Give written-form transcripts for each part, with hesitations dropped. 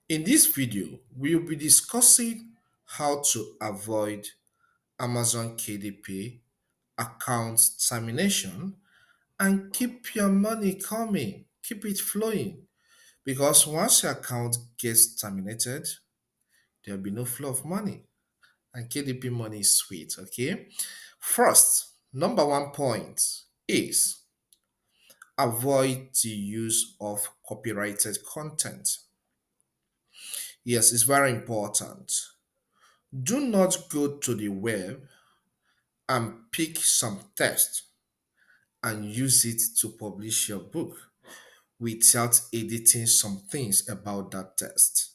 In this video, we'll be discussing how to avoid Amazon KDP account termination and keep your money coming, keep it flowing. Because once your account gets terminated, there'll be no flow of money. And KDP money is sweet, okay? First, number one point is avoid the use of copyrighted content. Yes, it's very important. Do not go to the web and pick some text and use it to publish your book without editing some things about that text.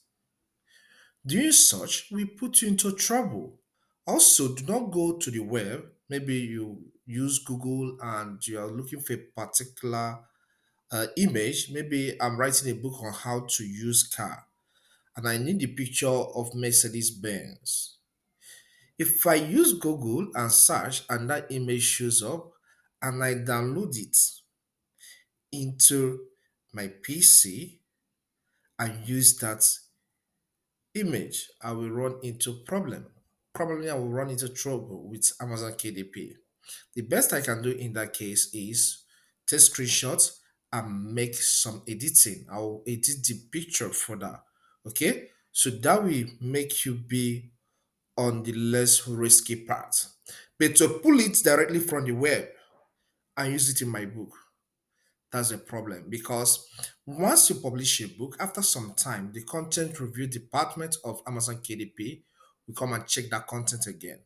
Doing such will put you into trouble. Also, do not go to the web. Maybe you use Google and you are looking for a particular image. Maybe I'm writing a book on how to use car and I need the picture of Mercedes Benz. If I use Google and search and that image shows up and I download it into my PC and use that image, I will run into problem. Probably I will run into trouble with Amazon KDP. The best I can do in that case is take screenshots and make some editing. I'll edit the picture further. Okay, so that will make you be on the less risky part. But to pull it directly from the web and use it in my book, that's a problem because once you publish a book, after some time, the content review department of Amazon KDP will come and check that content again.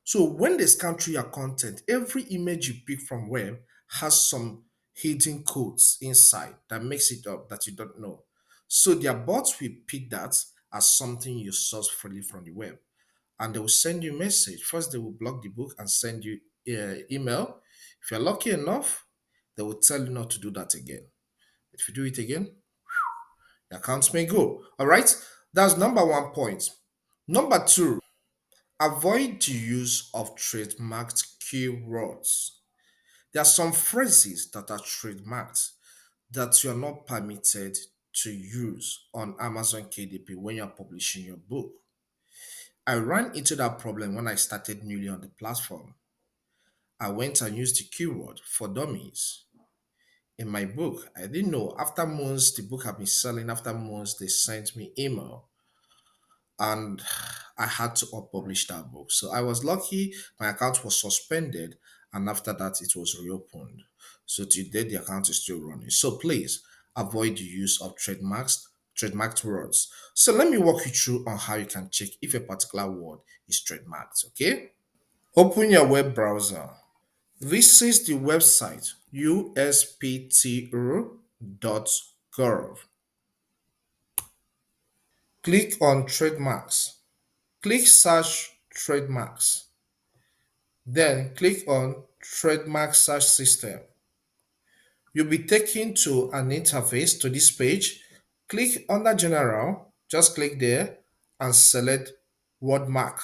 So when they scan through your content, every image you pick from web has some hidden codes inside that makes it up that you don't know. So their bots will pick that as something you source freely from the web and they will send you a message. First, they will block the book and send you email. If you're lucky enough, they will tell you not to do that again. If you do it again, the accounts may go. All right, that's number one point. Number two, avoid the use of trademarked keywords. There are some phrases that are trademarked that you are not permitted to use on Amazon KDP when you're publishing your book. I ran into that problem when I started newly on the platform. I went and used the keyword for dummies in my book. I didn't know. After months, the book had been selling. After months, they sent me email and I had to unpublish that book. So I was lucky. My account was suspended, and after that, it was reopened. So today, the account is still running. So please avoid the use of trademarked words. So let me walk you through on how you can check if a particular word is trademarked. Okay. Open your web browser. This is the website uspto.gov. Click on trademarks. Click search trademarks. Then click on trademark search system. You'll be taken to an interface to this page. Click under general, just click there and select wordmark.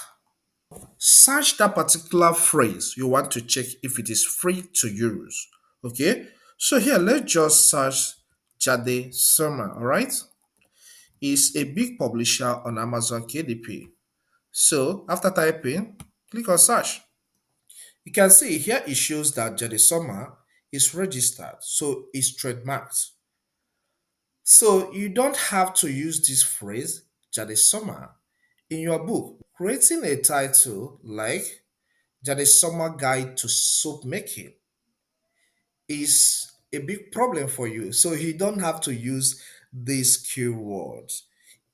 Search that particular phrase you want to check if it is free to use. Okay, so here let's just search Jade Summer. All right, is a big publisher on Amazon KDP. So after typing, click on search. You can see here it shows that Jade Summer is registered, so it's trademarked. So you don't have to use this phrase Jade Summer in your book. Creating a title like Jade Summer Guide to Soap Making is a big problem for you. So you don't have to use these keywords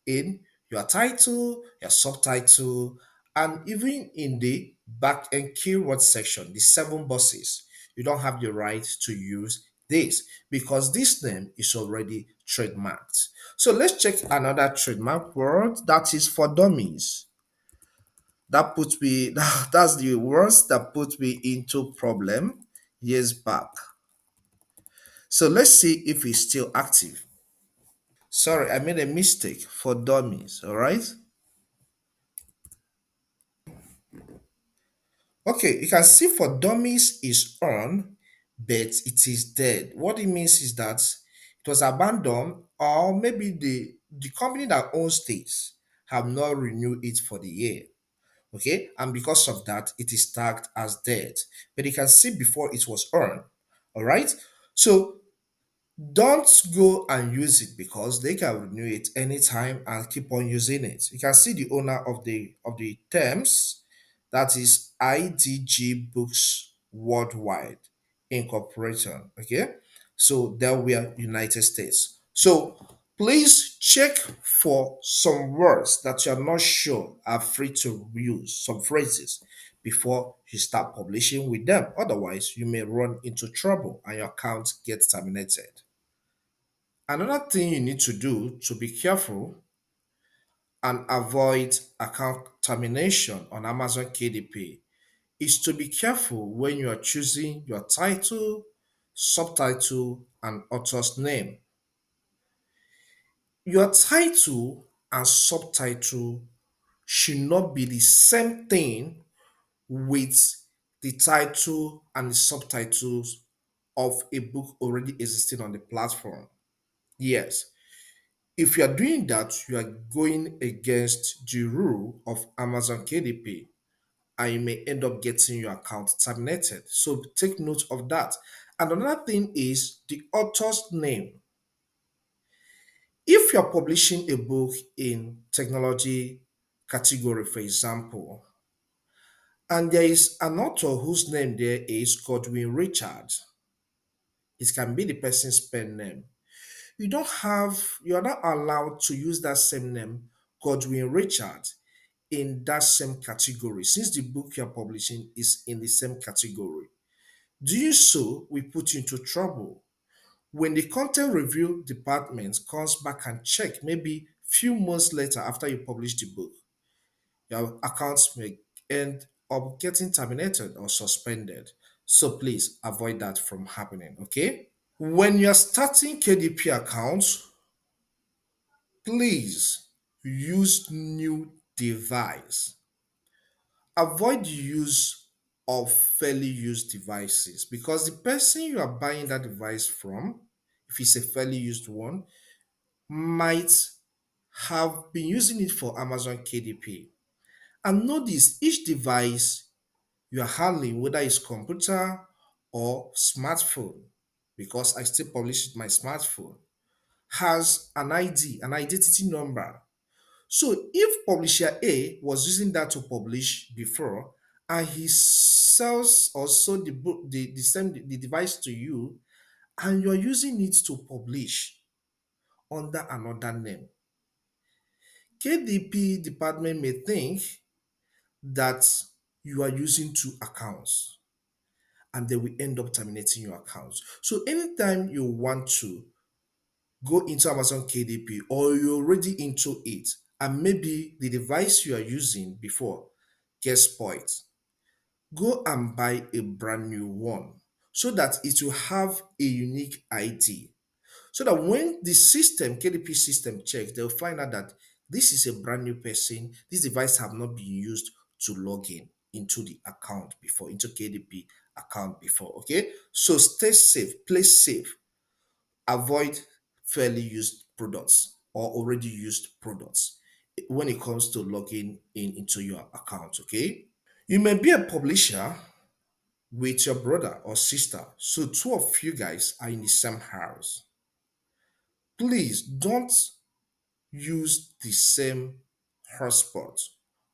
in your title, your subtitle, and even in the back end keyword section, the seven bosses. You don't have the right to use this because this name is already trademarked. So let's check another trademark word that is for dummies. That puts me that's the worst that put me into problem years back. So let's see if it's still active. Sorry, I made a mistake for dummies, all right? Okay, you can see for dummies is on, but it is dead. What it means is that it was abandoned, or maybe the company that owns this have not renewed it for the year. Okay, and because of that, it is tagged as dead. But you can see before it was earned. All right. So don't go and use it because they can renew it anytime and keep on using it. You can see the owner of the terms, that is IDG Books Worldwide Incorporated. Okay, so there we are, United States. So please check for some words that you are not sure are free to use, some phrases before you start publishing with them. Otherwise, you may run into trouble and your account gets terminated. Another thing you need to do to be careful and avoid account termination on Amazon KDP is to be careful when you are choosing your title, subtitle, and author's name. Your title and subtitle should not be the same thing with the title and the subtitles of a book already existing on the platform. Yes, if you are doing that, you are going against the rule of Amazon KDP and you may end up getting your account terminated. So take note of that. And another thing is the author's name. If you're publishing a book in technology category, for example, and there is an author whose name there is Godwin Richard, it can be the person's pen name. You are not allowed to use that same name, Godwin Richard, in that same category since the book you're publishing is in the same category. Doing so will put you into trouble. When the content review department comes back and check maybe few months later after you publish the book, your accounts may end up getting terminated or suspended. So please avoid that from happening, okay? When you're starting KDP accounts, please use new device. Avoid the use of fairly used devices because the person you are buying that device from, if it's a fairly used one, might have been using it for Amazon KDP. And notice each device you are handling, whether it's computer or smartphone, because I still publish my smartphone, has an ID, an identity number. So if publisher A was using that to publish before and he sells or sold the book, the same the device to you, and you're using it to publish under another name, KDP department may think that you are using two accounts and they will end up terminating your accounts. So anytime you want to go into Amazon KDP or you're already into it and maybe the device you are using before gets spoiled, go and buy a brand new one so that it will have a unique ID. So that when the system, KDP system checks, they'll find out that this is a brand new person. This device have not been used to log in into the account before, into KDP account before. Okay. So stay safe, play safe, avoid fairly used products or already used products when it comes to logging in into your account. Okay. You may be a publisher with your brother or sister, so two of you guys are in the same house. Please don't use the same hotspot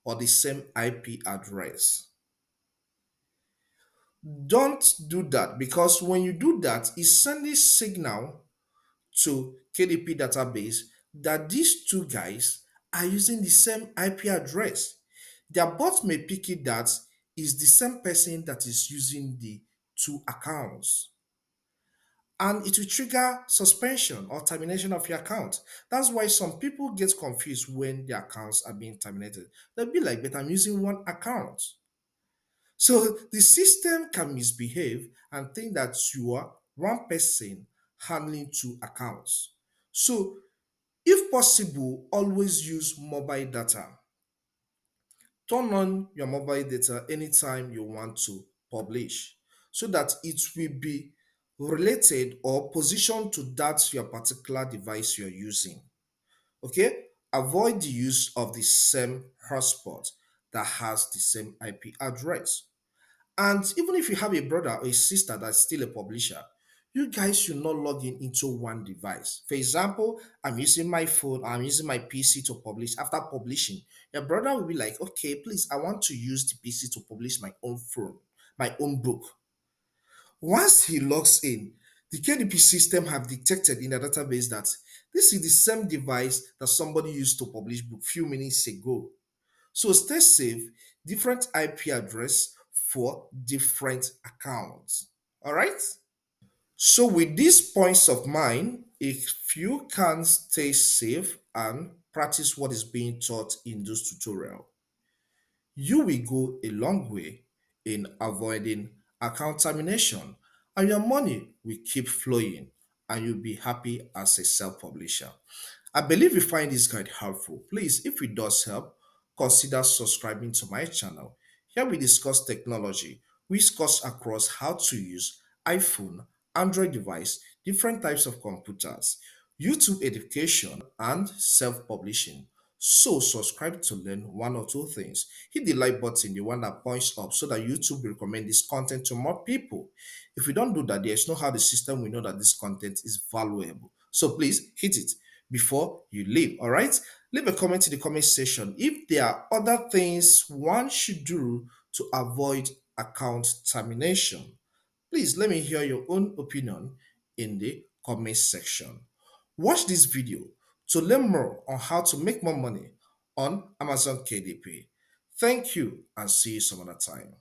or the same IP address. Don't do that because when you do that, it's sending signal to KDP database that these two guys are using the same IP address. Their bot may pick it that is the same person that is using the two accounts. And it will trigger suspension or termination of your account. That's why some people get confused when their accounts are being terminated. They'll be like, but I'm using one account. So the system can misbehave and think that you are one person handling two accounts. So if possible, always use mobile data. Turn on your mobile data anytime you want to publish so that it will be related or positioned to that your particular device you're using. Okay, avoid the use of the same hotspot that has the same IP address. And even if you have a brother or a sister that's still a publisher, you guys should not log in into one device. For example, I'm using my phone, I'm using my PC to publish. After publishing, your brother will be like, okay, please, I want to use the PC to publish my own phone, my own book. Once he logs in, the KDP system have detected in the database that this is the same device that somebody used to publish book few minutes ago. So stay safe, different IP address for different accounts. All right? So with these points of mind, if you can stay safe and practice what is being taught in this tutorial, you will go a long way in avoiding account termination and your money will keep flowing and you'll be happy as a self-publisher. I believe you find this guide helpful. Please, if it does help, consider subscribing to my channel. Here we discuss technology. We discuss across how to use iPhone, Android device, different types of computers, YouTube education, and self-publishing. So subscribe to learn one or two things. Hit the like button, the one that points up, so that YouTube will recommend this content to more people. If we don't do that, there's no how the system will know that this content is valuable. So please hit it before you leave. All right. Leave a comment in the comment section if there are other things one should do to avoid account termination. Please let me hear your own opinion in the comment section. Watch this video to learn more on how to make more money on Amazon KDP. Thank you and see you some other time.